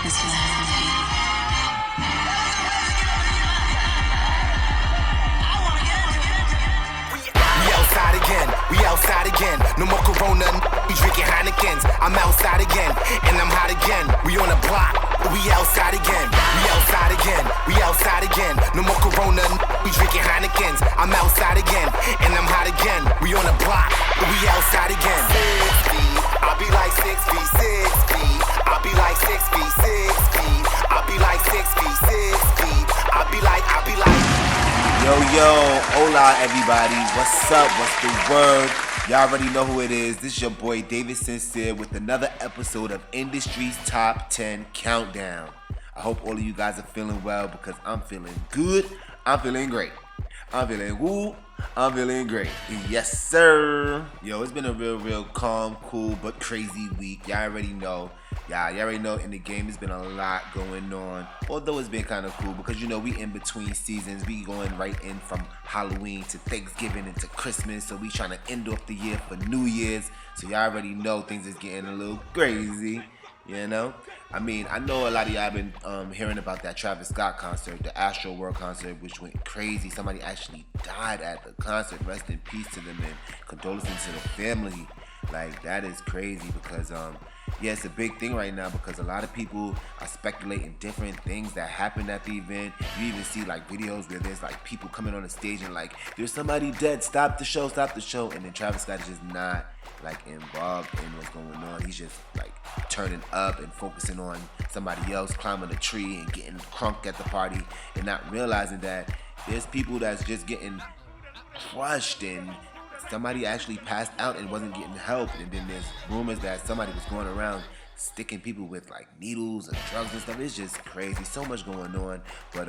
is laughing. We outside again, no more Corona, we drinking Heinekens. I'm outside again, and I'm hot again. We on the block, we outside again. We outside again, we outside again. No more Corona, we drinking Heinekens. I'm outside again, and I'm hot again. We on the block, we outside again. 6 feet, I'll be like 6 feet, 6 feet. I'll be like 6 feet, 6 feet. I'll be like 6 feet, 6 feet. I'll be like. Yo, hola everybody, what's up, what's the word? Y'all already know who it is. This is your boy David Sincere with another episode of Industry's Top 10 Countdown. I hope all of you guys are feeling well because I'm feeling good, I'm feeling great. I'm feeling woo, I'm feeling great. Yes, sir. Yo, it's been a real calm, cool, but crazy week. Y'all already know. Y'all already know in the game there's been a lot going on. Although it's been kind of cool because, you know, we in between seasons. We going right in from Halloween to Thanksgiving into Christmas. So we trying to end off the year for New Year's. So y'all already know things is getting a little crazy, you know? I mean, I know a lot of y'all been hearing about that Travis Scott concert, the Astro World concert, which went crazy. Somebody actually died at the concert. Rest in peace to them and condolences to the family. Like, that is crazy because, yeah, it's a big thing right now because a lot of people are speculating different things that happened at the event. You even see like videos where there's like people coming on the stage and like, there's somebody dead, stop the show. And then Travis Scott is just not like involved in what's going on. He's just like turning up and focusing on somebody else climbing a tree and getting crunk at the party and not realizing that there's people that's just getting crushed and somebody actually passed out and wasn't getting help, and then there's rumors that somebody was going around sticking people with like needles and drugs and stuff. It's just crazy, so much going on. But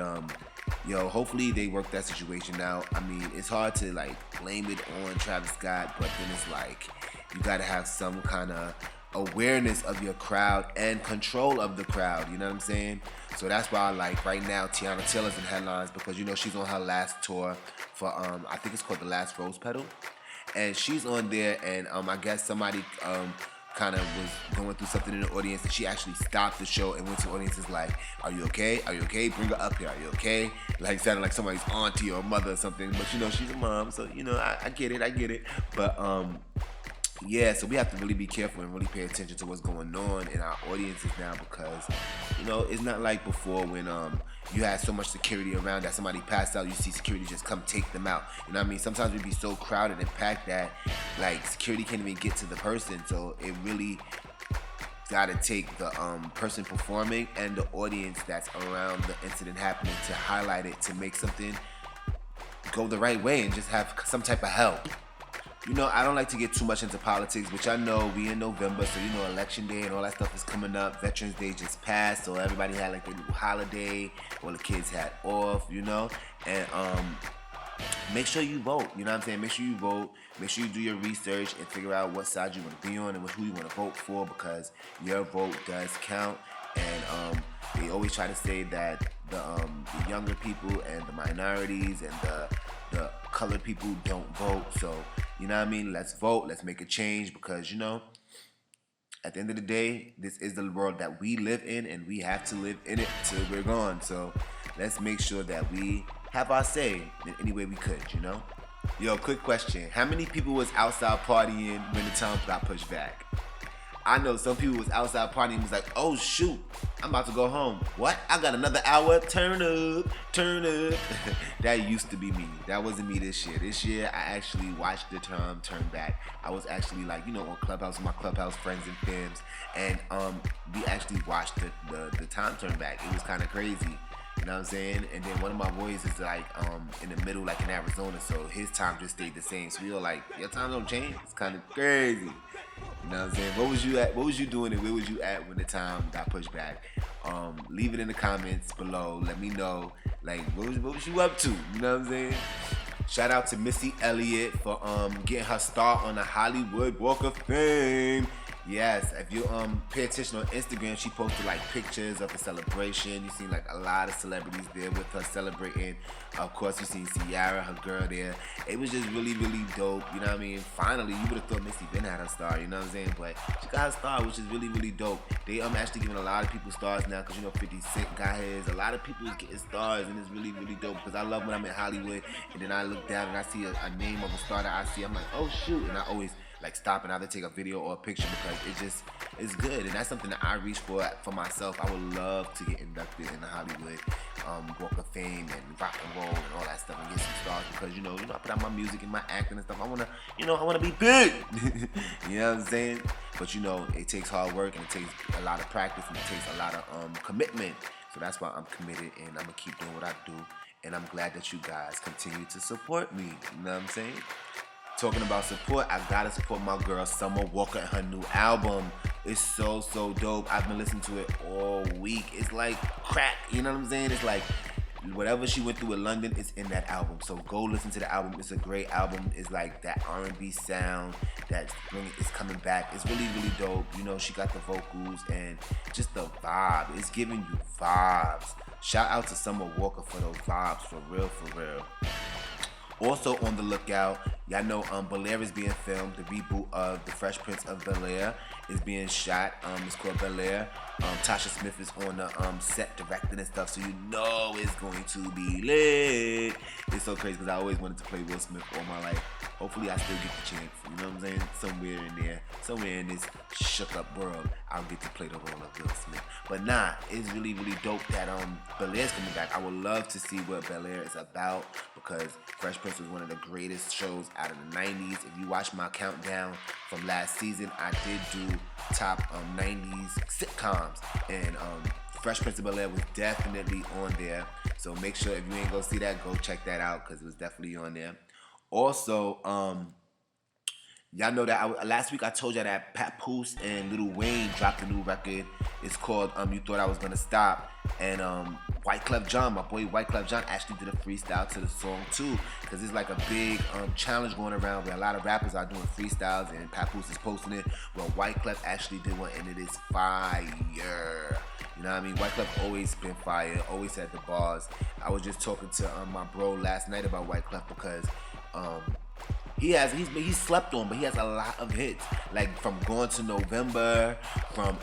hopefully they work that situation out. I mean, it's hard to like blame it on Travis Scott, but then it's like you gotta have some kind of awareness of your crowd and control of the crowd, you know what I'm saying? So that's why, like, right now Tiana Taylor's in headlines because, you know, she's on her last tour for I think it's called The Last Rose Petal. And she's on there, and I guess somebody kind of was going through something in the audience, and she actually stopped the show and went to the audience and was like, "Are you okay? Are you okay? Bring her up here. Are you okay?" Like, sounded like somebody's auntie or mother or something. But, you know, she's a mom, so, you know, I get it. But, yeah, so we have to really be careful and really pay attention to what's going on in our audiences now because, you know, it's not like before when you had so much security around that somebody passed out, you see security just come take them out. You know what I mean? Sometimes we'd be so crowded and packed that, like, security can't even get to the person. So it really gotta take the person performing and the audience that's around the incident happening to highlight it, to make something go the right way and just have some type of help. You know, I don't like to get too much into politics, which I know we in November, so you know Election Day and all that stuff is coming up. Veterans Day just passed, so everybody had like their new holiday. All the kids had off, you know. And make sure you vote, you know what I'm saying? Make sure you vote. Make sure you do your research and figure out what side you want to be on and who you want to vote for because your vote does count. And they always try to say that the younger people and the minorities and the colored people don't vote. So, you know what I mean? Let's vote. Let's make a change because, you know, at the end of the day, this is the world that we live in and we have to live in it till we're gone. So let's make sure that we have our say in any way we could, you know? Yo, quick question. How many people was outside partying when the time got pushed back? I know some people was outside partying and was like, oh shoot, I'm about to go home. What? I got another hour? Turn up. That used to be me. That wasn't me this year. This year, I actually watched the time turn back. I was actually like, you know, on Clubhouse with my Clubhouse friends and fams. And we actually watched the time turn back. It was kind of crazy. You know what I'm saying? And then one of my boys is like in the middle, like in Arizona, so his time just stayed the same. So we were like, your time don't change? It's kind of crazy. You know what I'm saying? What was you at? What was you doing and where was you at when the time got pushed back? Leave it in the comments below. Let me know. Like, what was you up to? You know what I'm saying? Shout out to Missy Elliott for getting her start on the Hollywood Walk of Fame. Yes, if you pay attention on Instagram, she posted like pictures of the celebration. You seen like a lot of celebrities there with her celebrating. Of course, you seen Ciara, her girl there. It was just really, really dope. You know what I mean? Finally, you would have thought Missy Ben had her star. You know what I'm saying? But she got her star, which is really, really dope. They actually giving a lot of people stars now because 50 Cent got his. A lot of people is getting stars, and it's really, really dope because I love when I'm in Hollywood and then I look down and I see a name of a star that I see. I'm like, oh shoot, and I always like stop and either take a video or a picture because it's good, and that's something that I reach for myself. I would love to get inducted in the Hollywood Walk of Fame and rock and roll and all that stuff and get some stars because I put out my music and my acting and stuff. I wanna be big. You know what I'm saying? But it takes hard work and it takes a lot of practice and it takes a lot of commitment. So that's why I'm committed and I'm gonna keep doing what I do. And I'm glad that you guys continue to support me. You know what I'm saying? Talking about support, I gotta support my girl Summer Walker and her new album. It's so dope. I've been listening to it all week. It's like crack, you know what I'm saying? It's like whatever she went through in London is in that album. So go listen to the album. It's a great album. It's like that R&B sound that's coming back. It's really, really dope. She got the vocals and just the vibe. It's giving you vibes. Shout out to Summer Walker for those vibes, for real, for real. Also on the lookout, y'all know Bel-Air is being filmed. The reboot of The Fresh Prince of Bel-Air is being shot. It's called Bel-Air. Tasha Smith is on the set directing and stuff, so it's going to be lit. It's so crazy because I always wanted to play Will Smith all my life. Hopefully I still get the chance, you know what I'm saying? Somewhere in there, somewhere in this shook up world, I'll get to play the role of Will Smith. But nah, it's really, really dope that Bel-Air's coming back. I would love to see what Bel-Air is about because Fresh Prince was one of the greatest shows out of the 90s. If you watch my countdown from last season, I did do top 90s sitcoms, and Fresh Prince of Bel-Air was definitely on there. So make sure if you ain't go see that, go check that out because it was definitely on there. Also, y'all know that last week I told y'all that Papoose and Lil Wayne dropped a new record. It's called You Thought I Was Gonna Stop. And Wyclef Jean, my boy Wyclef Jean, actually did a freestyle to the song too. Because it's like a big challenge going around where a lot of rappers are doing freestyles and Papoose is posting it. Well, Wyclef actually did one and it is fire. You know what I mean? Wyclef always been fire, always had the bars. I was just talking to my bro last night about Wyclef because he's slept on, but he has a lot of hits. Like from Going to November, from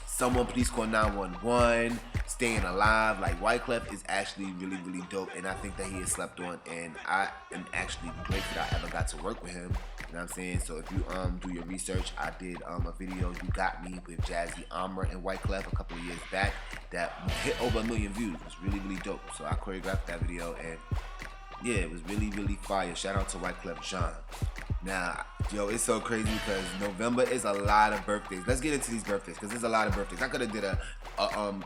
Someone Please Call 911, Staying Alive. Like Wyclef is actually really, really dope, and I think that he is slept on, and I am actually grateful that I ever got to work with him. You know what I'm saying? So if you do your research, I did a video, You Got Me, with Jazzy Armour and Wyclef a couple of years back that hit over 1 million views. It was really, really dope. So I choreographed that video, and yeah, it was really, really fire. Shout out to Wyclef Jean. Now, it's so crazy because November is a lot of birthdays. Let's get into these birthdays because there's a lot of birthdays. I could have did a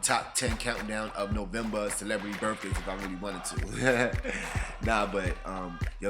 top 10 countdown of November celebrity birthdays if I really wanted to. Nah, but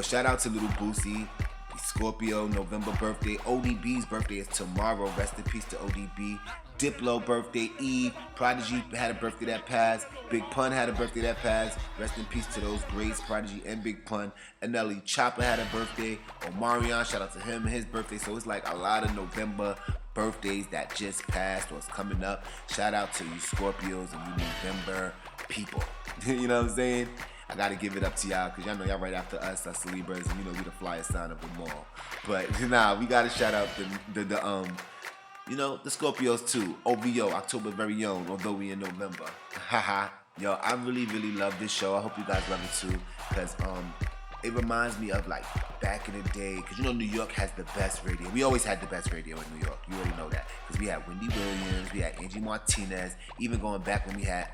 shout out to Little Boosie, Scorpio, November birthday. ODB's birthday is tomorrow. Rest in peace to ODB. Diplo birthday, Eve. Prodigy had a birthday that passed. Big Pun had a birthday that passed. Rest in peace to those greats, Prodigy and Big Pun. Anelli Chopper had a birthday. Omarion, shout out to him and his birthday. So it's like a lot of November birthdays that just passed or is coming up. Shout out to you Scorpios and you November people. You know what I'm saying? I gotta give it up to y'all because y'all know y'all right after us Libras, and we the flyest sign of them all. But we gotta shout out the Scorpios too. OVO, October very own, although we in November. Haha. Yo, I really, really love this show. I hope you guys love it too. Because it reminds me of like back in the day. Because New York has the best radio. We always had the best radio in New York. You already know that. Because we had Wendy Williams, we had Angie Martinez. Even going back when we had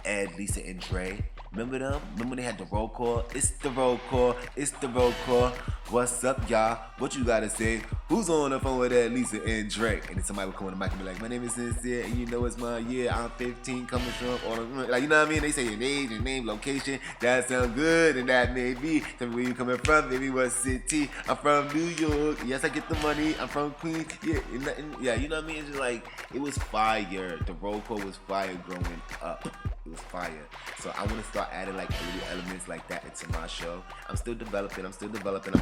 Ed, Lisa, and Dre. Remember them? Remember when they had the roll call? It's the roll call. It's the roll call. What's up, y'all? What you gotta say? Who's on the phone with that Lisa and Drake? And then somebody would come on the mic and be like, my name is Sincere, and it's my year. I'm 15, coming from all the, like, you know what I mean? They say your age, your name, location. That sound good, and that may be. Tell me where you coming from, baby. What city? I'm from New York. Yes, I get the money. I'm from Queens. Yeah, you know what I mean? It's just like, it was fire. The roll call was fire growing up. It was fire. So I want to start adding like little elements like that into my show. I'm still developing. I'm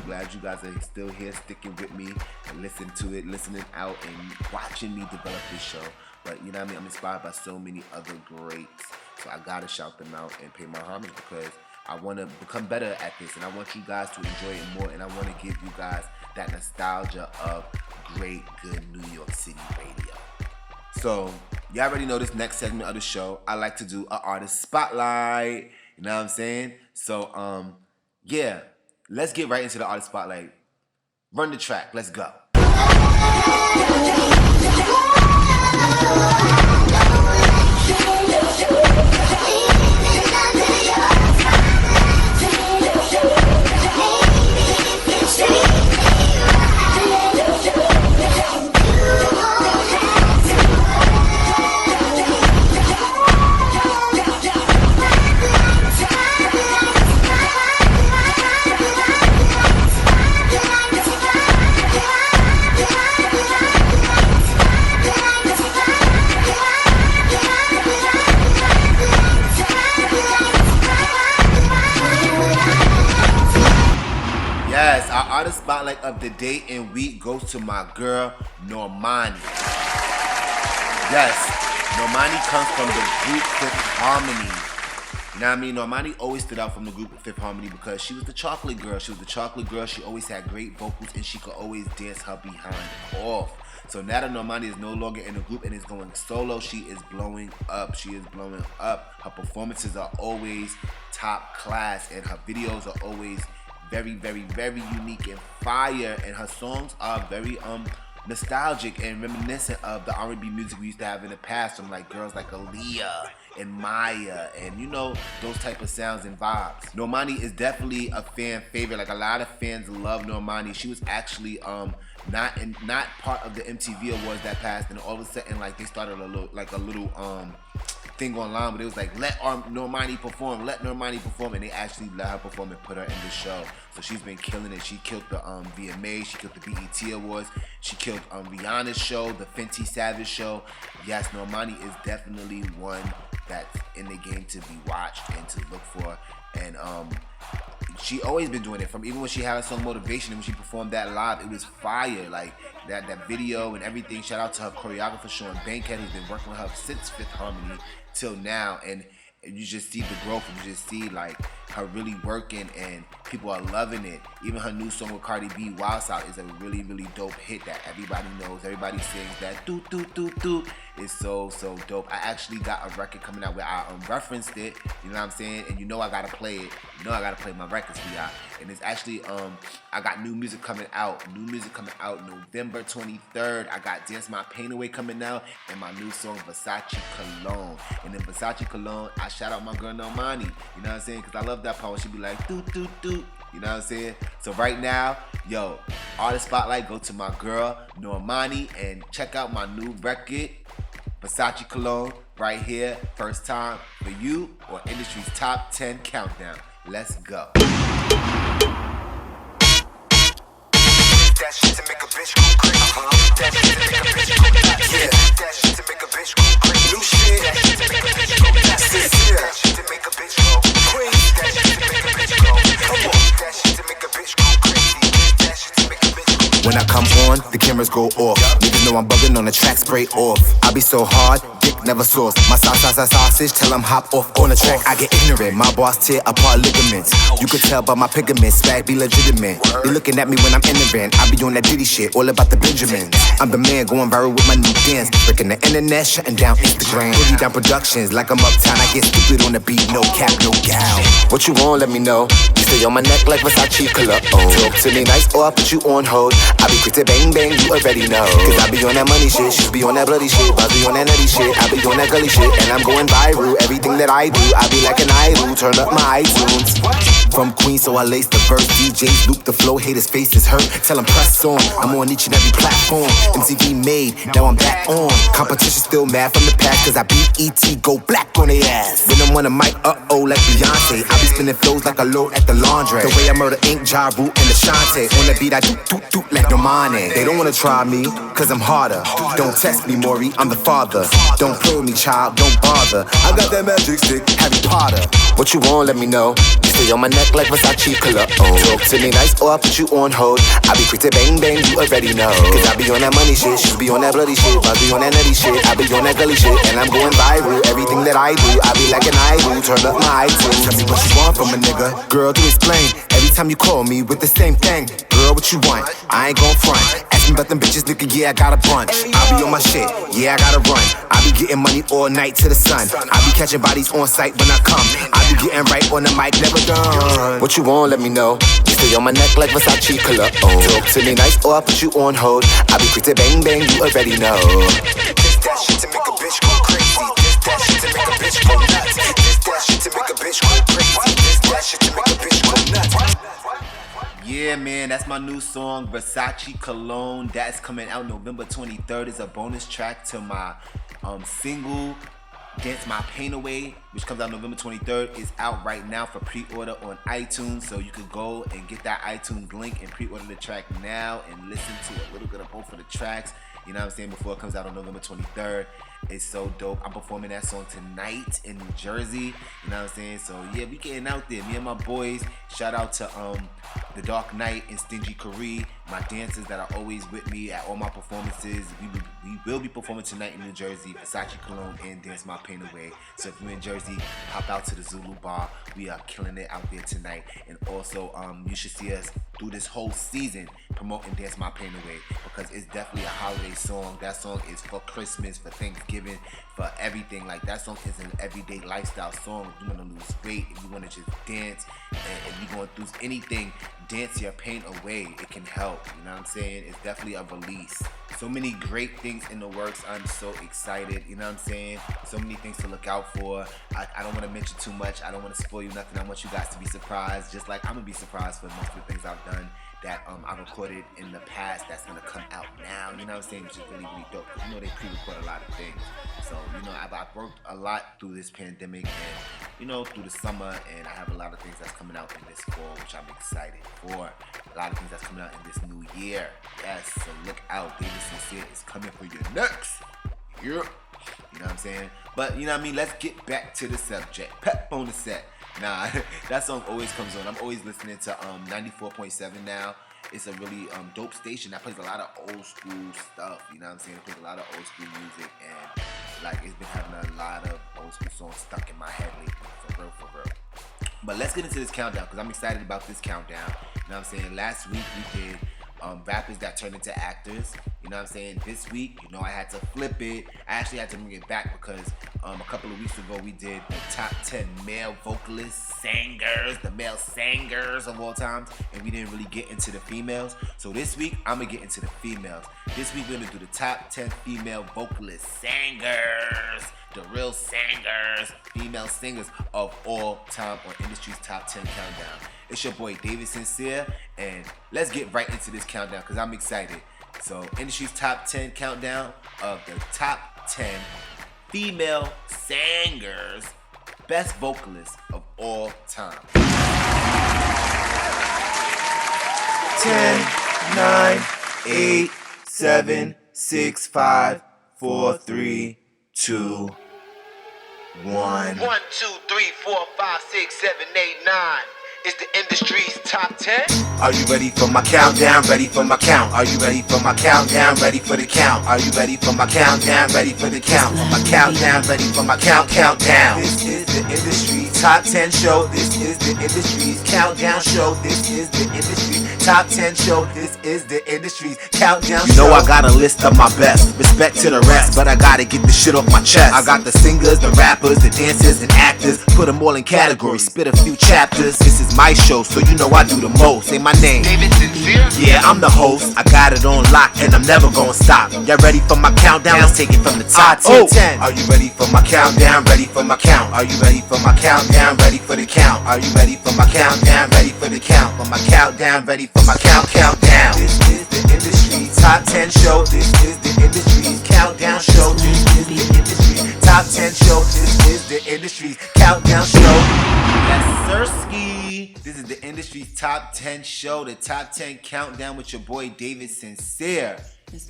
glad you guys are still here sticking with me and listening out and watching me develop this show. But you know what I mean? I'm inspired by so many other greats. So I gotta shout them out and pay my homage because I want to become better at this, and I want you guys to enjoy it more, and I want to give you guys that nostalgia of great, good New York City radio. So, you already know this next segment of the show, I like to do an artist spotlight, you know what I'm saying? So, yeah, let's get right into the artist spotlight. Run the track, let's go. Yes, our artist spotlight of the day and week goes to my girl, Normani. Yes, Normani comes from the group Fifth Harmony. You know what I mean? Normani always stood out from the group Fifth Harmony because she was the chocolate girl. She always had great vocals and she could always dance her behind off. So now that Normani is no longer in the group and is going solo, she is blowing up. Her performances are always top class and her videos are always very, very, very unique and fire, and her songs are very nostalgic and reminiscent of the R&B music we used to have in the past from like girls like Aaliyah and Maya and you know those type of sounds and vibes. Normani is definitely a fan favorite. Like a lot of fans love Normani. She was actually not part of the MTV Awards that passed, and all of a sudden like they started a little thing online, but it was like let Normani perform, and they actually let her perform and put her in the show. So she's been killing it. She killed the VMA, she killed the BET Awards, she killed Rihanna's show, the Fenty Savage show. Yes, Normani is definitely one that's in the game to be watched and to look for, and she always been doing it from even when she had a song Motivation and when she performed that live, it was fire. Like that video and everything. Shout out to her choreographer Sean Bankhead, who's been working with her since Fifth Harmony till now, and you just see the growth, and you just see like her really working, and people are loving it. Even her new song with Cardi B, Wild Side, is a really, really dope hit that everybody knows. Everybody sings that doot doot doot doot. It's so dope. I actually got a record coming out where I referenced it. You know what I'm saying? And you know I gotta play it. You know I gotta play my records for y'all. And it's actually I got new music coming out. November 23rd. I got Dance My Pain Away coming out, and my new song Versace Cologne. And then Versace Cologne, I shout out my girl Normani. You know what I'm saying? Because I love that part when she be like doot doot doot. You know what I'm saying? So right now, yo, artist spotlight go to my girl Normani, and check out my new record, Versace Cologne, right here. First time for you or industry's top 10 countdown. Let's go. That shit to make a bitch go crazy. That shit to make a bitch go nuts. Yeah. That shit to make a bitch go crazy. New shit. That shit to make a bitch go nuts. That shit to make a bitch go crazy. That shit to make a bitch go. Come on. That shit to make a bitch go crazy. That shit to make a bitch go. When I come on, the cameras go off. Niggas know I'm bugging on the track, spray off. I be so hard, dick never sauce. My sausage, tell them hop off on the track. I get ignorant, my boss tear apart ligaments. You could tell by my pigments, swag be legitimate. They looking at me when I'm in the van. I be on that Diddy shit, all about the Benjamins. I'm the man going viral with my new dance. Breaking the internet, shutting down Instagram. Putting down productions like I'm uptown. I get stupid on the beat, no cap, no gal. What you want, let me know. You stay on my neck like Versace Cologne. Talk to me nice or I put you on hold. I be quick to bang bang, you already know. Cause I be on that money shit, she be on that bloody shit. I be on that nutty shit, I be on that gully shit. And I'm going viral, everything that I do, I be like an idol. Turn up my iTunes. From Queens, so I lace the verse. DJs loop the flow, haters' faces hurt. Tell them press on, I'm on each and every platform. MTV made, now I'm back on. Competition still mad from the past, cause I beat ET, go black on their ass. When I'm on the mic, like Beyonce. I be spinning flows like a load at the laundry. The way I murder ink, Ja Rule, and Ashante. On the beat, I do like Domane. They don't wanna try me, cause I'm harder. Don't test me, Maury, I'm the father. Don't play with me, child, don't bother. I got that magic stick, Harry Potter. What you want, let me know. You stay on my neck like Versace color. Talk to me nice or I'll put you on hold. I be quick to bang bang, you already know. Cause I be on that money shit, she be on that bloody shit. I be on that nutty shit, I be on that gully shit. And I'm going viral, everything that I do, I be like an idol. Turn up my iTunes, tell me what you want from a nigga. Girl, to explain, every time you call me with the same thing. Girl, what you want? I ain't gon' front. Ask me about them bitches, nigga, yeah, I got a bunch. I be on my shit, yeah, I gotta run. I be getting money all night to the sun. I be catching bodies on sight when I come. I be getting right on the mic, never done. What you want, let me know. You stay on my neck like Versace color. Talk to me nice or I'll put you on hold. I be quick to bang bang, you already know. This that shit to make a bitch go crazy. This that shit to make a bitch go nuts. This that shit to make a bitch go crazy. This that shit to make a bitch go nuts. Yeah, man, that's my new song, Versace Cologne. That's coming out November 23rd. It's a bonus track to my single, Dance My Pain Away, which comes out November 23rd. It's out right now for pre-order on iTunes, so you could go and get that iTunes link and pre-order the track now and listen to a little bit of both of the tracks, you know what I'm saying, before it comes out on November 23rd. It's so dope. I'm performing that song tonight in New Jersey, you know what I'm saying? So yeah, we getting out there, me and my boys. Shout out to The Dark Knight and Stingy Curry, my dancers that are always with me at all my performances. We will be performing tonight in New Jersey, Versace Cologne and Dance My Pain Away. So if you're in Jersey, hop out to the Zulu Bar. We are killing it out there tonight. And also, you should see us through this whole season promoting Dance My Pain Away, because it's definitely a holiday song. That song is for Christmas, for Thanksgiving, for everything. Like, that song is an everyday lifestyle song. If you want to lose weight, if you want to just dance, and if you're going through anything, dance your pain away. It can help, you know what I'm saying? It's definitely a release. So many great things in the works. I'm so excited, you know what I'm saying? So many things to look out for. I don't want to mention too much. I don't want to spoil you nothing. I want you guys to be surprised, just like I'm going to be surprised for most of the things I've done that I recorded in the past that's going to come out now, you know what I'm saying, which is really, really dope. You know, they pre-record a lot of things. So, you know, I've worked a lot through this pandemic and, you know, through the summer, and I have a lot of things that's coming out in this fall, which I'm excited for. A lot of things that's coming out in this new year. Yes, so look out. David Sincere is coming for your next year. You know what I'm saying? But, you know what I mean? Let's get back to the subject. Pep on the set. Nah, that song always comes on. I'm always listening to 94.7 now. It's a really dope station that plays a lot of old school stuff. You know what I'm saying? It plays a lot of old school music, and like, it's been having a lot of old school songs stuck in my head lately. For real. But let's get into this countdown, because I'm excited about this countdown. You know what I'm saying? Last week we did rappers that turned into actors. You know what I'm saying? This week, you know, I had to flip it. I actually had to bring it back because a couple of weeks ago we did the top 10 male vocalists, singers, the male singers of all times, and we didn't really get into the females. So this week, I'm going to get into the females. This week, we're going to do the top 10 female vocalists, singers, the real singers, female singers of all time on Industry's Top 10 Countdown. It's your boy David Sincere, and let's get right into this countdown because I'm excited. So, Industry's Top 10 Countdown of the top 10 female singers, best vocalists of all time. 10, 9, 8, 7, 6, 5, 4, 3, 2, 1. 1, 2, 3, 4, 5, 6, 7, 8, 9. It's the industry's top 10. Are you ready for my countdown? Ready for my count? Are you ready for my countdown? Ready for the count? Are you ready for my countdown? Ready for the count? For my countdown, ready for my countdown. This is the industry's top 10 show. This is the industry's countdown show. This is the industry's top 10 show. This is the industry's countdown show. You know I got a list of my best. Respect to the rest, but I gotta get this shit off my chest. I got the singers, the rappers, the dancers, and actors. Put them all in categories, spit a few chapters. This is my show, so you know I do the most. Say my name. David Sincere? Yeah, I'm the host. I got it on lock, and I'm never gonna stop. Y'all ready for my countdown? Let's take it from the top. 10. Are you ready for my countdown? Ready for my count? Are you ready for my countdown? Ready for the count? Are you ready for my countdown? Ready for the count? For my countdown, ready for my countdown. This is the industry's top 10 show. This is the industry's countdown show. This is the industry's top 10 show. This is the industry's countdown show. Yes, Sirski. This is the industry's top 10 show, the top 10 countdown with your boy David Sincere.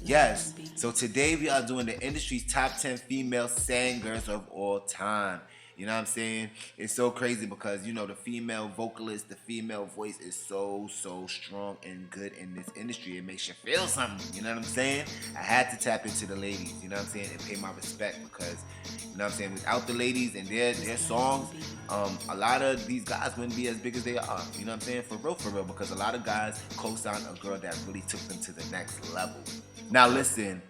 Yes, so today we are doing the industry's top 10 female singers of all time. You know what I'm saying? It's so crazy because, you know, the female vocalist, the female voice is so strong and good in this industry. It makes you feel something. You know what I'm saying? I had to tap into the ladies, you know what I'm saying, and pay my respect because, you know what I'm saying, without the ladies and their songs, a lot of these guys wouldn't be as big as they are. You know what I'm saying? For real, because a lot of guys co-sign a girl that really took them to the next level. Now listen,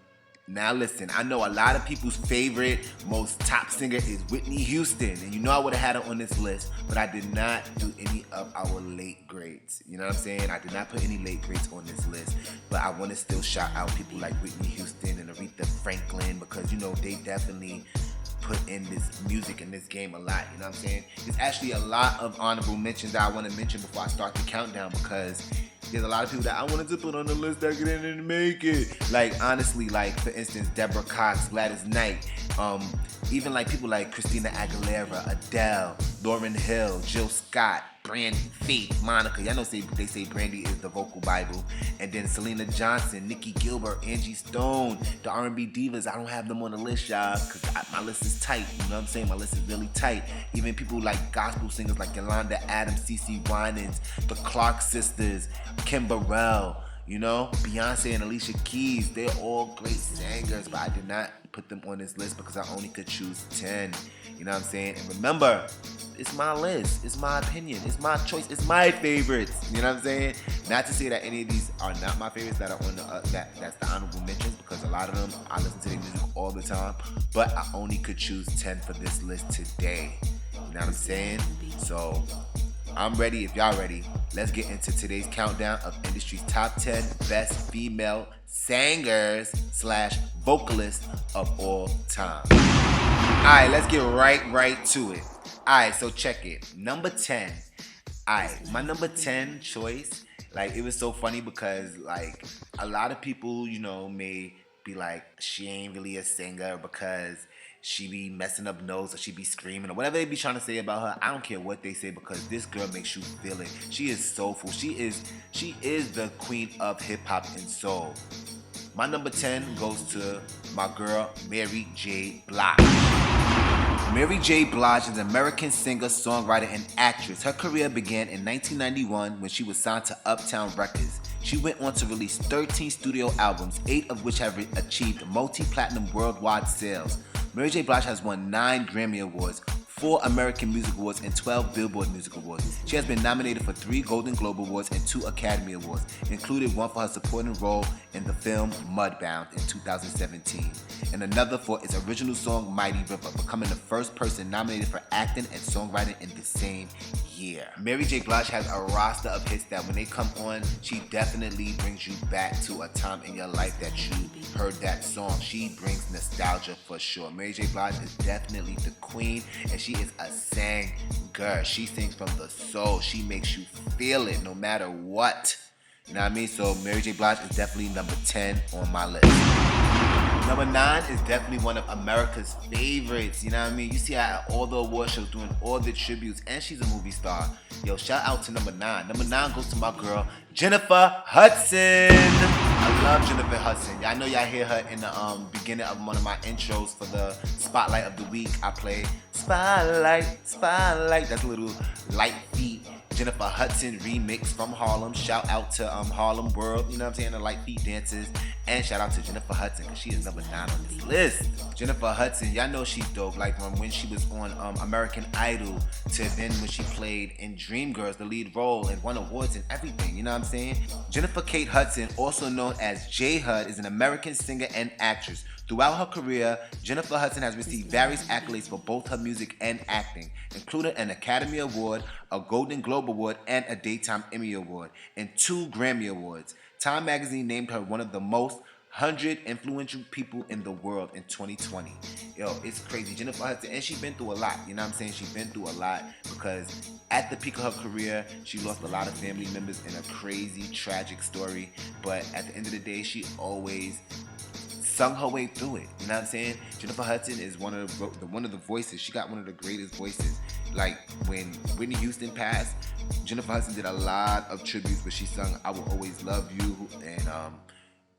I know a lot of people's favorite, most top singer is Whitney Houston. And you know I would have had her on this list, but I did not do any of our late grades. You know what I'm saying? I did not put any late grades on this list. But I want to still shout out people like Whitney Houston and Aretha Franklin because, you know, they definitely put in this music in this game a lot. You know what I'm saying? There's actually a lot of honorable mentions that I want to mention before I start the countdown because there's a lot of people that I wanted to put on the list that didn't make it. Like, honestly, like, for instance, Deborah Cox, Gladys Knight, even like people like Christina Aguilera, Adele, Lauryn Hill, Jill Scott, Brandy, Faith, Monica. Y'all know they say Brandy is the vocal Bible. And then Selena Johnson, Nikki Gilbert, Angie Stone, the R&B divas. I don't have them on the list, y'all, because my list is tight. You know what I'm saying? My list is really tight. Even people like gospel singers like Yolanda Adams, CeCe Winans, the Clark sisters, Kim Burrell, you know, Beyonce and Alicia Keys. They're all great singers, but I did not put them on this list because I only could choose 10. You know what I'm saying? And remember, it's my list, it's my opinion, it's my choice, it's my favorites. You know what I'm saying? Not to say that any of these are not my favorites that are on the that's the honorable mentions, because a lot of them I listen to their music all the time, but I only could choose 10 for this list today. You know what I'm saying? So I'm ready. If y'all ready, let's get into today's countdown of industry's top 10 best female singers / vocalists of all time. Alright, let's get right to it. Alright, so check it. Number 10. Alright, my number 10 choice, like, it was so funny because, like, a lot of people, you know, may be like, she ain't really a singer because she be messing up notes or she be screaming or whatever they be trying to say about her. I don't care what they say because this girl makes you feel it. She is soulful. She is the queen of hip hop and soul. My number 10 goes to my girl, Mary J. Blige. Mary J. Blige is an American singer, songwriter, and actress. Her career began in 1991 when she was signed to Uptown Records. She went on to release 13 studio albums, 8 of which have achieved multi-platinum worldwide sales. Mary J. Blige has won 9 Grammy Awards, 4 American Music Awards, and 12 Billboard Music Awards. She has been nominated for 3 Golden Globe Awards and 2 Academy Awards, including one for her supporting role in the film Mudbound in 2017, and another for its original song Mighty River, becoming the first person nominated for acting and songwriting in the same year. Mary J. Blige has a roster of hits that when they come on, she definitely brings you back to a time in your life that you heard that song. She brings nostalgia for sure. Mary J. Blige is definitely the queen, and she is a singer. She sings from the soul. She makes you feel it no matter what. You know what I mean? So Mary J. Blige is definitely number 10 on my list. Number 9 is definitely one of America's favorites. You know what I mean? You see her at all the award shows doing all the tributes, and she's a movie star. Yo, shout out to number 9. Number 9 goes to my girl, Jennifer Hudson. I love Jennifer Hudson. I know y'all hear her in the beginning of one of my intros for the Spotlight of the Week. I play Spotlight, Spotlight. That's a little light beat Jennifer Hudson remix from Harlem. Shout out to Harlem World, you know what I'm saying, the light beat dancers. And shout out to Jennifer Hudson, because she is number 9 on this list. Jennifer Hudson, y'all know she's dope. Like from when she was on American Idol to then when she played in Dreamgirls, the lead role, and won awards and everything, you know what I'm saying? Jennifer Kate Hudson, also known as J. Hud, is an American singer and actress. Throughout her career, Jennifer Hudson has received various accolades for both her music and acting, including an Academy Award, a Golden Globe Award, and a Daytime Emmy Award, and 2 Grammy Awards. Time magazine named her one of the most 100 influential people in the world in 2020. Yo, it's crazy. Jennifer Hudson, and she's been through a lot. You know what I'm saying? She's been through a lot because at the peak of her career, she lost a lot of family members in a crazy, tragic story. But at the end of the day, she always sung her way through it. You know what I'm saying? Jennifer Hudson is one of the voices. She got one of the greatest voices. Like when Whitney Houston passed, Jennifer Hudson did a lot of tributes where she sung "I Will Always Love You" and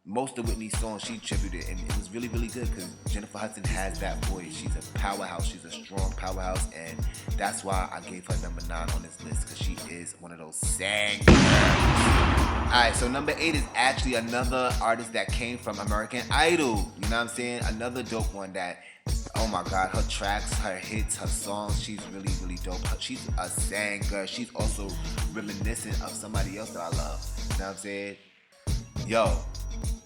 most of Whitney's songs she tributed, and it was really, really good because Jennifer Hudson has that voice. She's a powerhouse. She's a strong powerhouse, and that's why I gave her number 9 on this list, because she is one of those singers. Alright, so number 8 is actually another artist that came from American Idol. You know what I'm saying? Another dope one that, oh my God, her tracks, her hits, her songs, she's really, really dope. She's a singer. She's also reminiscent of somebody else that I love. You know what I'm saying? Yo,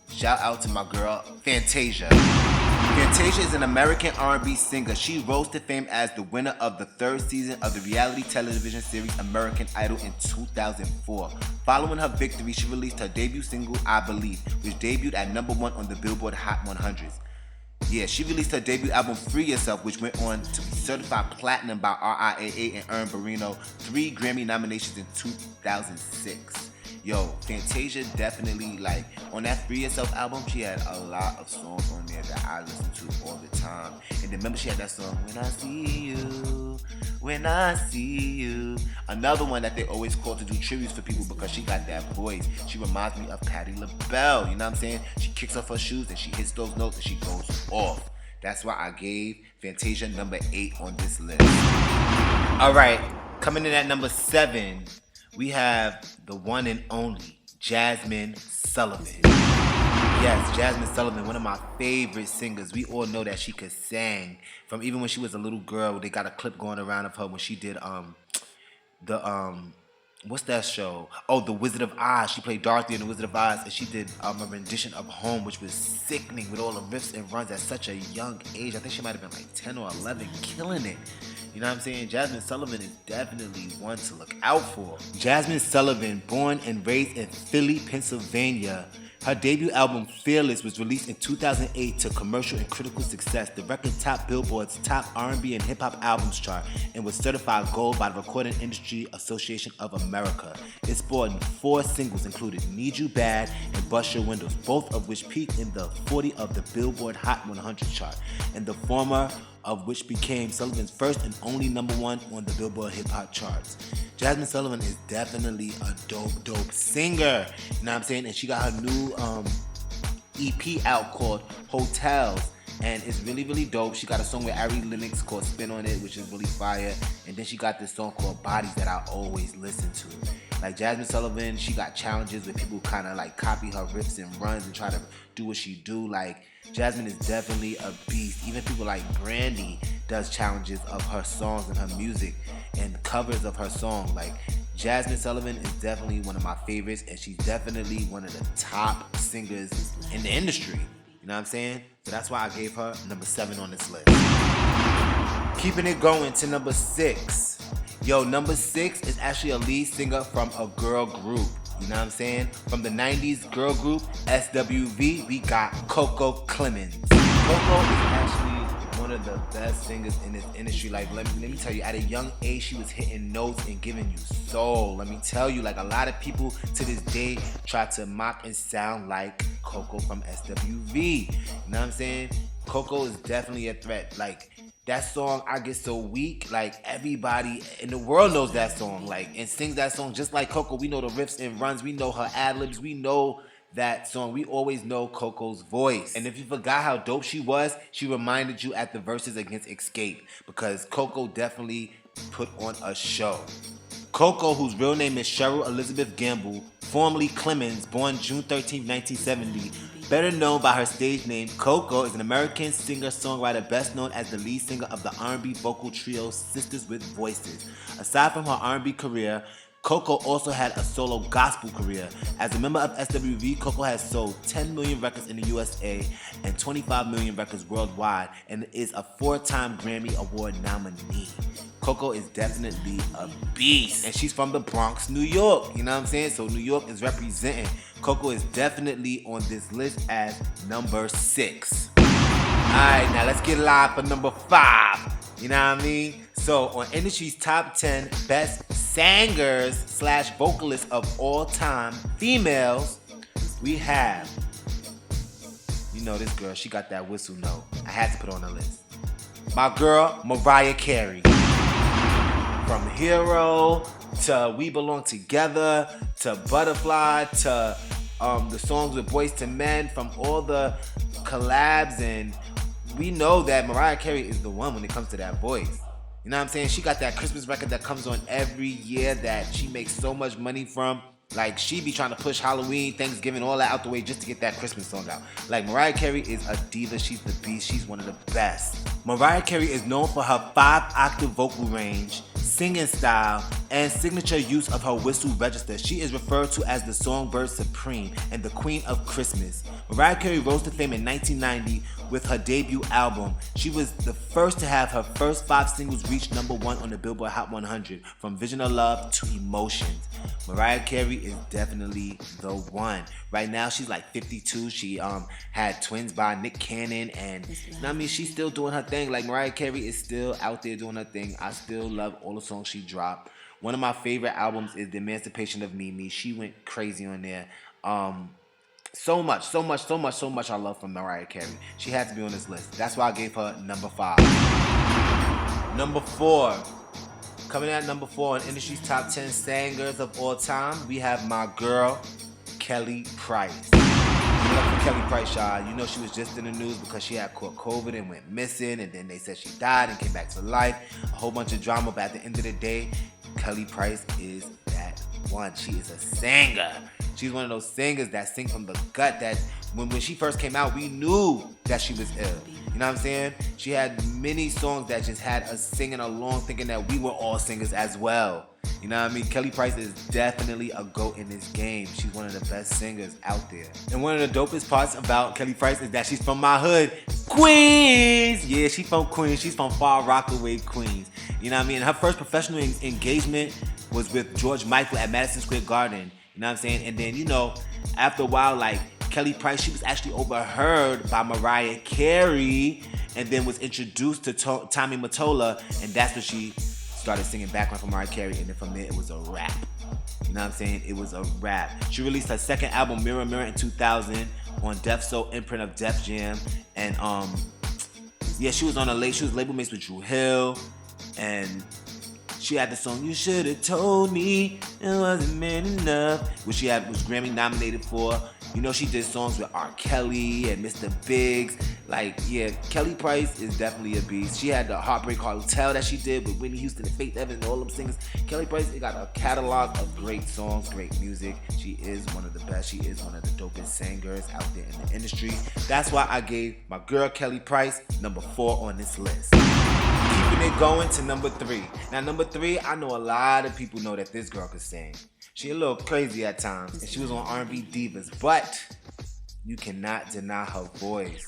shout out to my girl, Fantasia. Fantasia is an American R&B singer. She rose to fame as the winner of the 3rd season of the reality television series American Idol in 2004. Following her victory, she released her debut single, I Believe, which debuted at number 1 on the Billboard Hot 100s. Yeah, she released her debut album, Free Yourself, which went on to be certified platinum by RIAA and earned Barrino 3 Grammy nominations in 2006. Yo, Fantasia definitely, like, on that Free Yourself album, she had a lot of songs on there that I listen to all the time. And then remember she had that song, When I See You. Another one that they always call to do tributes for people because she got that voice. She reminds me of Patti LaBelle, you know what I'm saying? She kicks off her shoes and she hits those notes and she goes off. That's why I gave Fantasia number 8 on this list. Alright, coming in at number 7, we have the one and only Jazmine Sullivan. Yes, Jazmine Sullivan, one of my favorite singers. We all know that she could sing. From even when she was a little girl, they got a clip going around of her when she did what's that show? Oh, The Wizard of Oz. She played Dorothy in The Wizard of Oz, and she did a rendition of Home, which was sickening with all the riffs and runs at such a young age. I think she might have been like 10 or 11, killing it. You know what I'm saying? Jazmine Sullivan is definitely one to look out for. Jazmine Sullivan, born and raised in Philly, Pennsylvania. Her debut album, Fearless, was released in 2008 to commercial and critical success. The record topped Billboard's top R&B and hip-hop albums chart and was certified gold by the Recording Industry Association of America. It spawned 4 singles, including Need You Bad and Bust Your Windows, both of which peaked in the 40 of the Billboard Hot 100 chart, and the former of which became Sullivan's first and only number 1 on the Billboard Hip Hop charts. Jazmine Sullivan is definitely a dope singer. You know what I'm saying? And she got her new EP out called Hotels, and it's really, really dope. She got a song with Ari Lennox called Spin on It, which is really fire. And then she got this song called Bodies that I always listen to. Like Jazmine Sullivan, she got challenges where people kind of like copy her riffs and runs and try to do what she do. Like Jazmine is definitely a beast. Even people like Brandy does challenges of her songs and her music and covers of her song. Like Jazmine Sullivan is definitely one of my favorites, and she's definitely one of the top singers in the industry. You know what I'm saying? So that's why I gave her number 7 on this list. Keeping it going to number 6. Yo, number 6 is actually a lead singer from a girl group. You know what I'm saying? From the 90s girl group, SWV, we got Coco Clemens. Coco is actually one of the best singers in this industry. Like, let me tell you, at a young age, she was hitting notes and giving you soul. Let me tell you, like, a lot of people to this day try to mock and sound like Coco from SWV. You know what I'm saying? Coco is definitely a threat. Like, that song, I Get So Weak, like, everybody in the world knows that song, like, and sings that song just like Coco. We know the riffs and runs. We know her ad-libs. We know that song. We always know Coco's voice. And if you forgot how dope she was, she reminded you at the verses against Escape, because Coco definitely put on a show. Coco, whose real name is Cheryl Elizabeth Gamble, formerly Clemens, born June 13, 1970, better known by her stage name, Coco, is an American singer-songwriter best known as the lead singer of the R&B vocal trio Sisters with Voices. Aside from her R&B career, Coco also had a solo gospel career. As a member of SWV, Coco has sold 10 million records in the USA and 25 million records worldwide, and is a 4-time Grammy Award nominee. Coco is definitely a beast, and she's from the Bronx, New York. You know what I'm saying? So New York is representing. Coco is definitely on this list as number 6. Alright, now let's get live for number 5. You know what I mean? So on industry's top 10 best singers / vocalists of all time, females, we have, You know this girl, she got that whistle note. I had to put her on the list. My girl, Mariah Carey. From Hero to We Belong Together to Butterfly to the songs with Boyz II Men, from all the collabs, and we know that Mariah Carey is the one when it comes to that voice. You know what I'm saying? She got that Christmas record that comes on every year that she makes so much money from. Like, she be trying to push Halloween, Thanksgiving, all that out the way just to get that Christmas song out. Like, Mariah Carey is a diva. She's the beast. She's one of the best. Mariah Carey is known for her 5-octave vocal range, singing style, and signature use of her whistle register. She is referred to as the Songbird Supreme and the Queen of Christmas. Mariah Carey rose to fame in 1990 with her debut album. She was the first to have her first 5 singles reach #1 on the Billboard Hot 100, from Vision of Love to Emotions. Mariah Carey is definitely the one. Right now, she's like 52. She had twins by Nick Cannon, and I mean, she's still doing her thing. Like, Mariah Carey is still out there doing her thing. I still love all the songs she dropped. One of my favorite albums is The Emancipation of Mimi. She went crazy on there. So much I love from Mariah Carey. She had to be on this list. That's why I gave her number 5. Number 4. Coming at number 4 on industry's top 10 singers of all time, we have my girl, Kelly Price. Give it up for Kelly Price, y'all. You know she was just in the news because she had caught COVID and went missing, and then they said she died and came back to life. A whole bunch of drama, but at the end of the day, Kelly Price is that one. She is a singer. She's one of those singers that sing from the gut, that when she first came out, we knew that she was ill. You know what I'm saying? She had many songs that just had us singing along, thinking that we were all singers as well. You know what I mean? Kelly Price is definitely a GOAT in this game. She's one of the best singers out there. And one of the dopest parts about Kelly Price is that she's from my hood, Queens. Yeah, she's from Queens. She's from Far Rockaway, Queens. You know what I mean? Her first professional engagement was with George Michael at Madison Square Garden. You know what I'm saying? And then, you know, after a while, like, Kelly Price, she was actually overheard by Mariah Carey and then was introduced to Tommy Mottola, and that's when she started singing background for Mariah Carey, and then from there, it was a wrap. You know what I'm saying? It was a wrap. She released her second album, Mirror Mirror, in 2000 on Def Soul imprint of Def Jam, and yeah, she was label mates with Drew Hill, and she had the song "You Should Have Told Me It Wasn't Man Enough," which was Grammy nominated for. You know, she did songs with R. Kelly and Mr. Biggs. Like, yeah, Kelly Price is definitely a beast. She had the Heartbreak Hotel that she did with Whitney Houston and Faith Evans and all them singers. Kelly Price got a catalog of great songs, great music. She is one of the best. She is one of the dopest singers out there in the industry. That's why I gave my girl Kelly Price number 4 on this list. Keeping it going to number 3. Now, number 3, I know a lot of people know that this girl could sing. She a little crazy at times, and she was on R&B Divas, but you cannot deny her voice.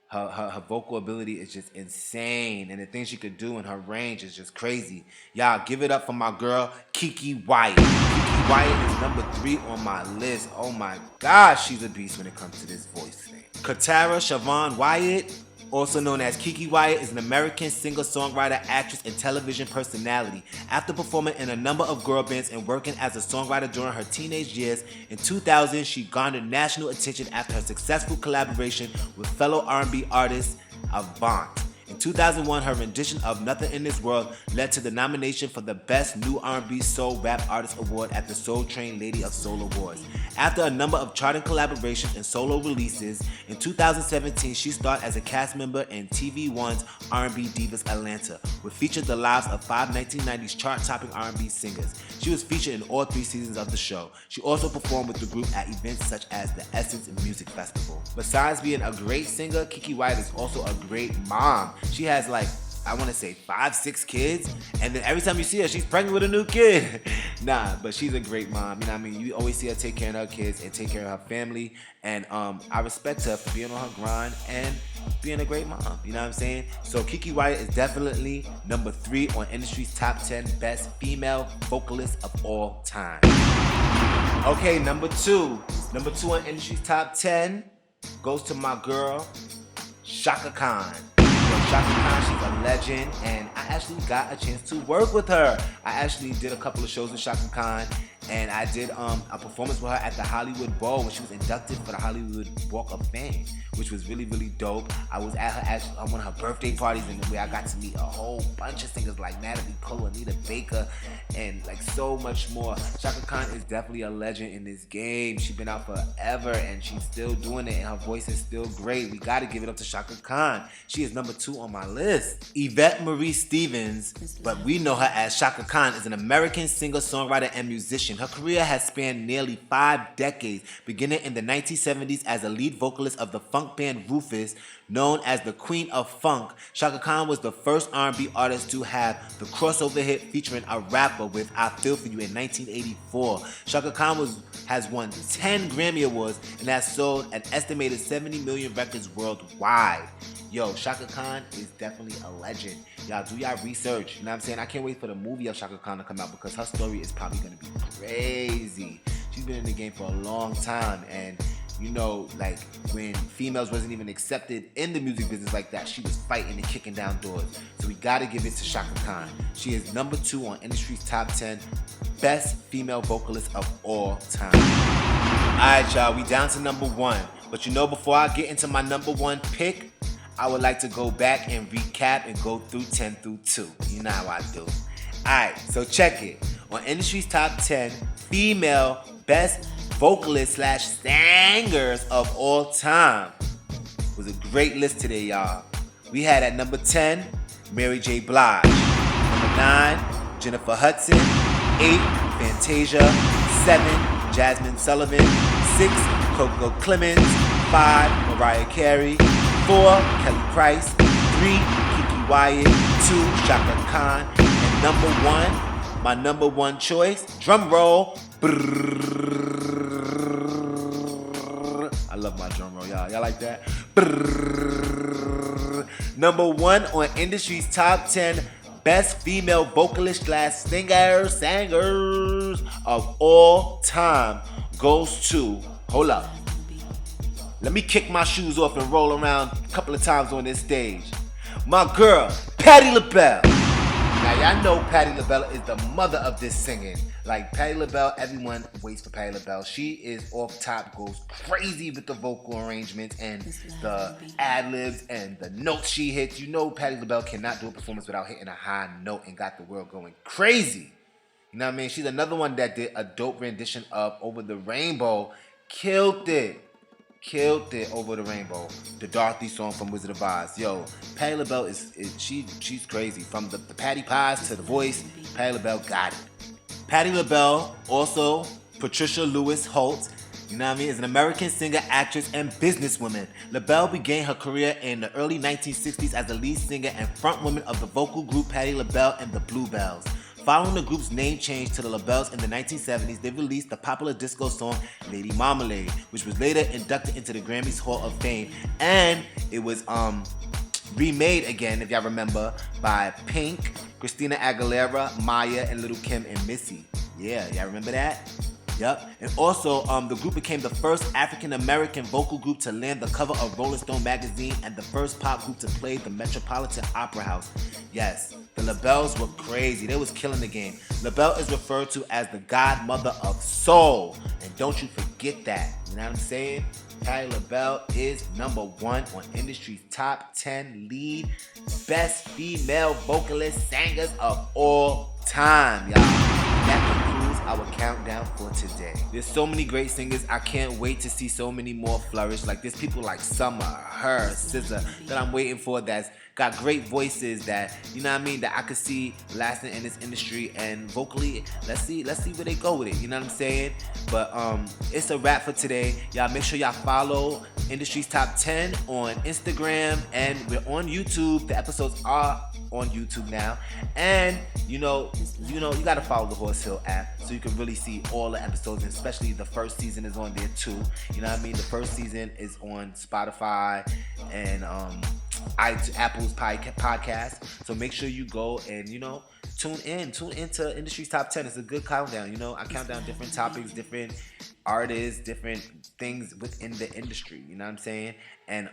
Her vocal ability is just insane, and the things she could do in her range is just crazy. Y'all, give it up for my girl, Keke Wyatt. Keke Wyatt is number 3 on my list. Oh my gosh, she's a beast when it comes to this voice thing. Katara Siobhan Wyatt, also known as Keke Wyatt, is an American singer-songwriter, actress, and television personality. After performing in a number of girl bands and working as a songwriter during her teenage years, in 2000 she garnered national attention after her successful collaboration with fellow R&B artist Avant. In 2001, her rendition of Nothing in This World led to the nomination for the Best New R&B Soul Rap Artist Award at the Soul Train Lady of Soul Awards. After a number of charting collaborations and solo releases, in 2017 she starred as a cast member in TV One's R&B Divas Atlanta, which featured the lives of 5 1990s chart-topping R&B singers. She was featured in all 3 seasons of the show. She also performed with the group at events such as the Essence Music Festival. Besides being a great singer, Keke Wyatt is also a great mom. She has, like, I want to say 5, 6 kids, and then every time you see her, she's pregnant with a new kid. Nah, but she's a great mom. You know what I mean? You always see her take care of her kids and take care of her family, and I respect her for being on her grind and being a great mom. You know what I'm saying? So Keke Wyatt is definitely number 3 on industry's top 10 best female vocalists of all time. Okay, number 2. Number 2 on industry's top 10 goes to my girl, Chaka Khan. Chaka Khan, she's a legend, and I actually got a chance to work with her. I actually did a couple of shows with Chaka Khan, And I did a performance with her at the Hollywood Bowl when she was inducted for the Hollywood Walk of Fame, which was really, really dope. I was at one of her birthday parties, and where I got to meet a whole bunch of singers like Natalie Cole, Anita Baker, and like so much more. Chaka Khan is definitely a legend in this game. She's been out forever, and she's still doing it, and her voice is still great. We gotta give it up to Chaka Khan. She is number 2 on my list. Yvette Marie Stevens, but we know her as Chaka Khan, is an American singer, songwriter, and musician. Her career has spanned nearly 5 decades, beginning in the 1970s as a lead vocalist of the funk band Rufus, known as the Queen of Funk. Chaka Khan was the first R&B artist to have the crossover hit featuring a rapper with I Feel For You in 1984. Chaka Khan has won 10 Grammy Awards and has sold an estimated 70 million records worldwide. Yo, Chaka Khan is definitely a legend. Y'all do y'all research. You know what I'm saying? I can't wait for the movie of Chaka Khan to come out because her story is probably going to be crazy. She's been in the game for a long time, and you know, like when females wasn't even accepted in the music business like that, she was fighting and kicking down doors. So we gotta give it to Chaka Khan. She is number 2 on industry's top 10 best female vocalists of all time. Alright, y'all, we down to number 1. But you know, before I get into my number 1 pick, I would like to go back and recap and go through 10 through 2. You know how I do. Alright, so check it. On industry's top 10 female best vocalists / singers of all time. It was a great list today, y'all. We had at number 10, Mary J. Blige. Number 9, Jennifer Hudson. 8, Fantasia. 7, Jasmine Sullivan. 6, Coco Clemens. 5, Mariah Carey. 4, Kelly Price. 3, Kiki Wyatt. 2, Chaka Khan. And number 1, my number 1 choice, drum roll. I love my drum roll, y'all. Y'all like that? Number 1 on industry's top 10 best female vocalist / singers of all time goes to, hold up. Let me kick my shoes off and roll around a couple of times on this stage. My girl, Patti LaBelle. Now, y'all know Patti LaBelle is the mother of this singing. Like, Patti LaBelle, everyone waits for Patti LaBelle. She is off top, goes crazy with the vocal arrangements and the ad-libs and the notes she hits. You know Patti LaBelle cannot do a performance without hitting a high note and got the world going crazy. You know what I mean? She's another one that did a dope rendition of Over the Rainbow. Killed it Over the Rainbow, the Dorothy song from Wizard of Oz. Yo, Patti LaBelle she's crazy. From the Patti Pies to the voice, Patti LaBelle got it. Patti LaBelle, also Patricia Lewis Holt, you know what I mean, is an American singer, actress, and businesswoman. LaBelle began her career in the early 1960s as a lead singer and frontwoman of the vocal group Patti LaBelle and the Bluebells. Following the group's name change to the LaBelles in the 1970s, they released the popular disco song Lady Marmalade, which was later inducted into the Grammys Hall of Fame, and it was remade again, if y'all remember, by Pink, Christina Aguilera, Maya, and Little Kim and Missy. Yeah, y'all remember that? Yep. And also, the group became the first African-American vocal group to land the cover of Rolling Stone magazine and the first pop group to play the Metropolitan Opera House. Yes, the LaBelles were crazy. They was killing the game. LaBelle is referred to as the godmother of soul. And don't you forget that. You know what I'm saying? Patti LaBelle is number 1 on industry's top 10 lead best female vocalist singers of all time, y'all. That concludes our countdown for today. There's so many great singers. I can't wait to see so many more flourish. Like, there's people like Summer, Her, SZA that I'm waiting for that's got great voices that, you know what I mean, that I could see lasting in this industry. And vocally, let's see where they go with it. You know what I'm saying? But it's a wrap for today. Y'all make sure y'all follow Industry's Top 10 on Instagram, and we're on YouTube. The episodes are on YouTube now. And you gotta follow the Horse Hill app so you can really see all the episodes, and especially the first season is on there too. You know what I mean? The first season is on Spotify and Apple's podcast. So make sure you go and tune into Industry's Top 10. It's a good countdown. I count down different topics, different artists, different things within the industry. You know what I'm saying? And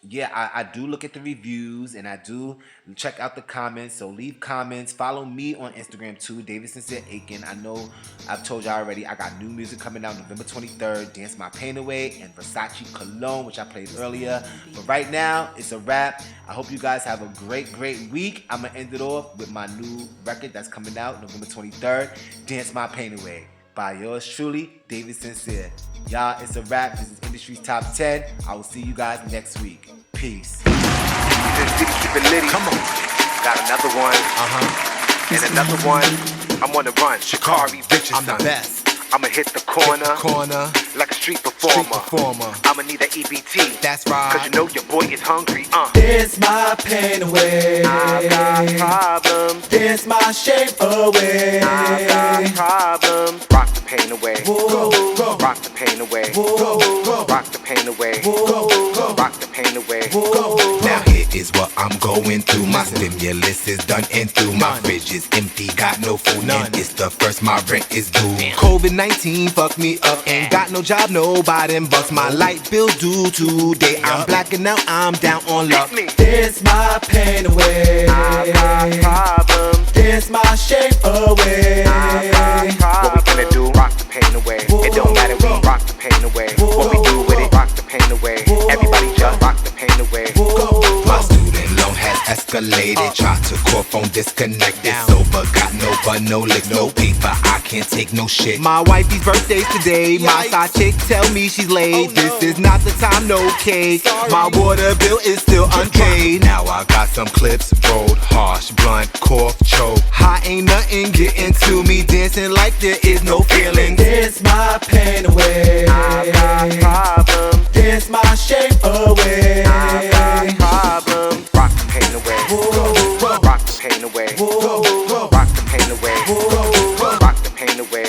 yeah, I do look at the reviews and I do check out the comments. So leave comments. Follow me on Instagram too, David Sincere Aiken. I know I've told y'all already. I got new music coming out November 23rd. Dance My Pain Away and Versace Cologne, which I played earlier. But right now, it's a wrap. I hope you guys have a great week. I'm gonna end it off with my new record that's coming out November 23rd. Dance My Pain Away by yours truly, David Sincere. Y'all, it's a wrap. This is Industry's Top 10. I will see you guys next week. Peace. Keep it litty. Come on. Got another one. And another one. I'm on the run. Shikari Richardson. I'm the best. I'ma hit the corner like a street performer. I'ma need an EBT. That's right. Cause you know your boy is hungry. Dance my pain away. I've got problems. Dance my shame away. I've got problems. Rock the pain away. Whoa. Rock the pain away. Whoa. Rock the pain away. Whoa. Rock the pain away. Whoa. Now here is what I'm going through. My stimulus is done and through. My fridge is empty, got no food. And it's the first my rent is due. COVID-19 fucked me up. Ain't got no job, nobody bucks. My light bill due today. I'm blacking out, I'm down on luck. Dance my pain away. I've got problems. Dance my shame away. What we gonna do? Rock the pain away. It don't matter, we rock the pain away. What we do with it? Rock the pain away. Everybody just rock the pain away. My student loan has escalated. Tried to call phone disconnected. Sober, got no licks, no paper. I can't take no shit. My wifey's birthday's today. My side chick tell me she's late. This is not the time, no cake. My water bill is still unpaid. Now I got some clips rolled, harsh, blunt, cough, choke. High ain't nothing getting to me. Dancing like there is no feeling. Dance my pain away. I've got problems. Dance my shame away. I've got problems. Rock the pain away. Rock the pain away. Rock the pain away. Rock the pain away.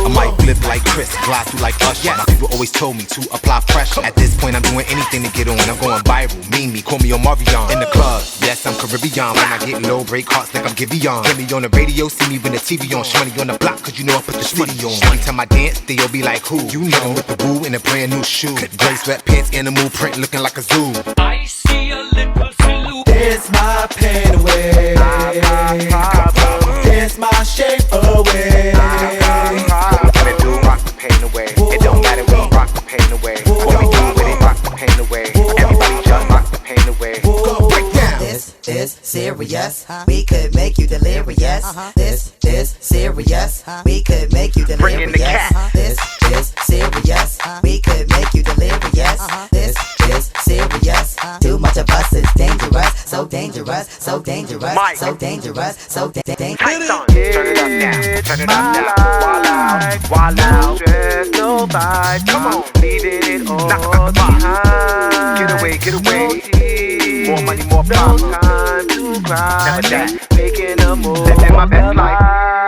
I might flip like Chris, glide through like Usher. My people always told me to apply pressure. At this point, I'm doing anything to get on. I'm going viral. Me, call me on Marion. In the club, yes, I'm Caribbean. When I get low, break hearts like I'm Giveon. Hear me on the radio, see me when the TV on. Shmoney on the block, cause you know I put the city on. Anytime I dance, they'll be like, who? You know, with the woo in a brand new shoe. Gray sweatpants, animal print, looking like a zoo. I see a little silhouette. Dance my pain away. Dance my shame away. What we gonna do? Rock the pain away. It don't matter, we rock the pain away. What we do with it? Rock the pain away. Everybody just rock the pain away. Break down. This is serious. We could make you delirious. This is serious. We could make you delirious. Bring in the cat. This is serious. We could make you delirious. This is serious. Too much of us is dangerous. So dangerous. So dangerous. Mike. So dangerous. So dangerous. Tights on. Turn it up now. Turn it up now. Wild out. Stress no vibe. Come on. Leaving it all behind. Get away. More money, more problems. Time to grind. Never that. Making a move. Living my best life.